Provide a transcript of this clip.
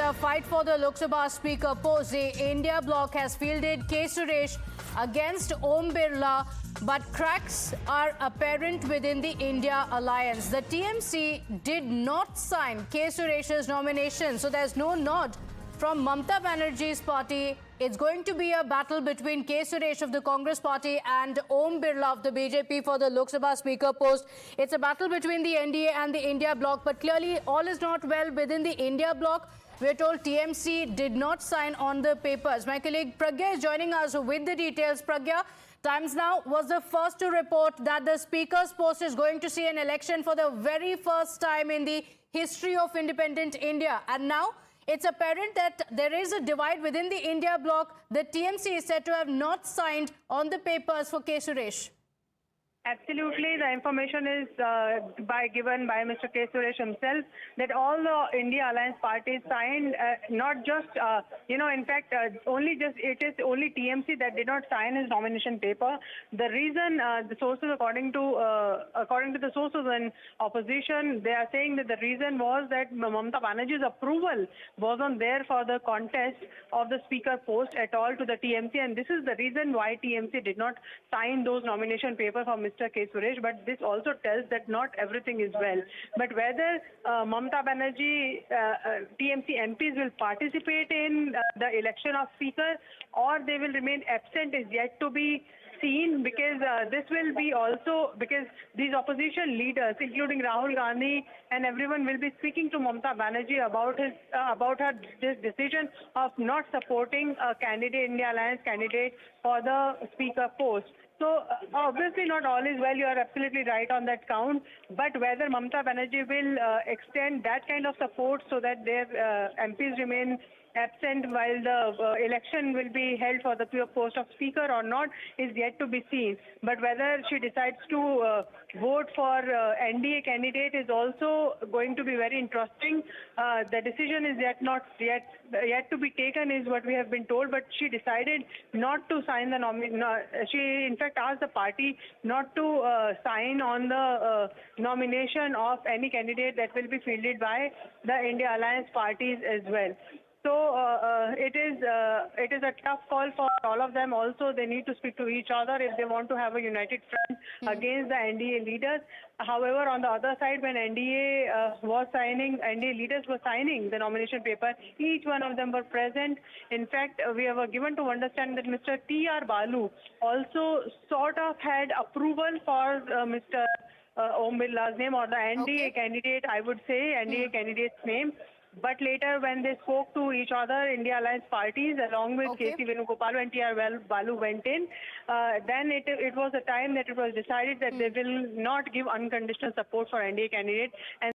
the fight for the Lok Sabha Speaker post, the India bloc has fielded K. Suresh against Om Birla, but cracks are apparent within the India alliance. The TMC did not sign K. Suresh's nomination, so there's no nod from Mamata Banerjee's party. It's going to be a battle between K. Suresh of the Congress party and Om Birla of the BJP for the Lok Sabha Speaker post. It's a battle between the NDA and the India bloc, but clearly all is not well within the India bloc. We're told TMC did not sign on the papers. My colleague Pragya is joining us with the details. Pragya, Times Now was the first to report that the Speaker's post is going to see an election for the very first time in the history of independent India. And now it's apparent that there is a divide within the India bloc. The TMC is said to have not signed on the papers for K. Suresh. Absolutely, the information is given by Mr. K. Suresh himself that all the India Alliance parties signed, not just, in fact, it is only TMC that did not sign his nomination paper. The reason, the sources, according to the sources in opposition, they are saying that the reason was that Mamata Banerjee's approval wasn't there for the contest of the speaker post at all to the TMC, and this is the reason why TMC did not sign those nomination papers for Mr. K. Suresh, but this also tells that not everything is well. But whether Mamata Banerjee, TMC MPs will participate in the election of Speaker or they will remain absent is yet to be seen, because this will be also because these opposition leaders, including Rahul Gandhi and everyone, will be speaking to Mamata Banerjee about this decision of not supporting a candidate, India Alliance candidate for the Speaker post. So obviously not all is well, you are absolutely right on that count, but whether Mamata Banerjee will extend that kind of support so that their MPs remain absent while the election will be held for the post of speaker or not is yet to be seen. But whether she decides to vote for NDA candidate is also going to be very interesting. The decision is yet to be taken is what we have been told, but she decided not to sign the nomination. She in fact asked the party not to sign on the nomination of any candidate that will be fielded by the India Alliance parties as well. So it is a tough call for all of them. Also, they need to speak to each other if they want to have a united front against the NDA leaders. However, on the other side, when NDA leaders were signing the nomination paper, each one of them were present. In fact, we were given to understand that Mr. T.R. Balu also sort of had approval for Mr. Om Birla's name, or the NDA candidate, I would say, NDA candidate's name. But later, when they spoke to each other, India Alliance parties, along with K.C. Venugopalu and T.R. Balu went in, then it was a time that it was decided that they will not give unconditional support for NDA candidate. And